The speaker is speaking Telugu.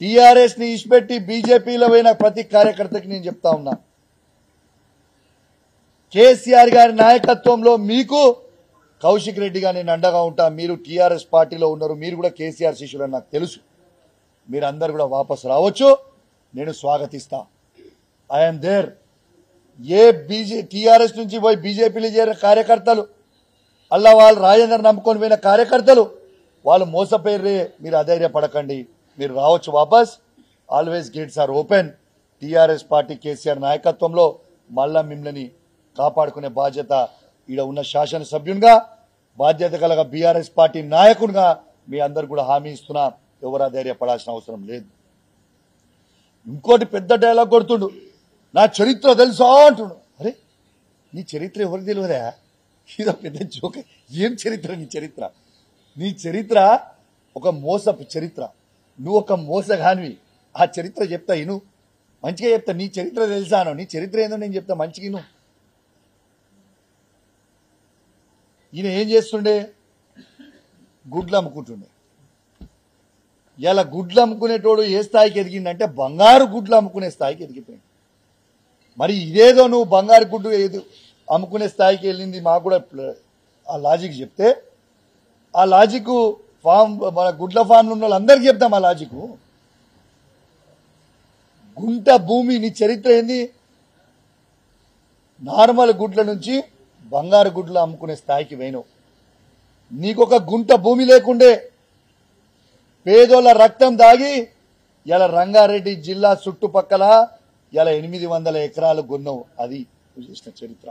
టీఆర్ఎస్ ని ఇష్పెట్టి బీజేపీలో పోయిన ప్రతి కార్యకర్తకి నేను చెప్తా ఉన్నా, కేసీఆర్ గారి నాయకత్వంలో మీకు కౌశిక్ రెడ్డి గారు నేను అండగా ఉంటా. మీరు టీఆర్ఎస్ పార్టీలో ఉన్నారు, మీరు కూడా కేసీఆర్ శిష్యులని నాకు తెలుసు. మీరందరూ కూడా వాపసు రావచ్చు, నేను స్వాగతిస్తా. I'm there. ఏ టీఆర్ఎస్ నుంచి పోయి బీజేపీలో చేరిన కార్యకర్తలు, అలా వాళ్ళు రాజేందర్ నమ్ముకొని పోయిన కార్యకర్తలు, వాళ్ళు మోసపోయిర్రే. మీరు అధైర్యపడకండి, మీరు రావచ్చు వాపస్. Always gates are open. TRS party KCR నాయకత్వంలో మళ్ళా మిమ్మల్ని కాపాడుకునే బాధ్యత ఈడ ఉన్న శాసనసభ్యునిగా, బాధ్యత కలగ బీఆర్ఎస్ పార్టీ నాయకునిగా మీ అందరు కూడా హామీ ఇస్తున్నా. ఎవరు అధైర్యపడాల్సిన అవసరం లేదు. ఇంకోటి పెద్ద డైలాగ్ కొడుతుండు, నా చరిత్ర తెలుసా అంటుండు. అరే నీ చరిత్ర ఎవరికి తెలియదా? ఇదో పెద్ద జోక. ఏం చరిత్ర నీ చరిత్ర? నీ చరిత్ర ఒక మోసపు చరిత్ర. నువ్వు ఒక మోసగానివి. ఆ చరిత్ర చెప్తా ఇను, మంచిగా చెప్తా. నీ చరిత్ర తెలుసా అను. నీ చరిత్ర ఏందో నేను చెప్తా, మంచిగా ఇను. ఈయన ఏం చేస్తుండే? గుడ్లు అమ్ముకుంటుండే. ఇలా గుడ్లు అమ్ముకునేటోడు ఏ స్థాయికి ఎదిగిందంటే బంగారు గుడ్లు అమ్ముకునే స్థాయికి ఎదిగిపోయింది. మరి ఇదేదో నువ్వు బంగారు గుడ్డు అమ్ముకునే స్థాయికి వెళ్ళింది మాకు కూడా ఆ లాజిక్ చెప్తే, ఆ లాజిక్ మన గుడ్ల ఫామ్లు ఉన్న వాళ్ళందరికీ చెప్తాం. ఆ లాజిక్ గుంట భూమి. నీ చరిత్ర ఏంది? నార్మల్ గుడ్ల నుంచి బంగారు గుడ్లు అమ్ముకునే స్థాయికి పోయినావు. నీకొక గుంట భూమి లేకుండే పేదోళ్ళ రక్తం దాగి ఇలా రంగారెడ్డి జిల్లా చుట్టుపక్కల ఇలా 800 ఎకరాలు కొన్నావు. అది నువ్వు చేసిన చరిత్ర.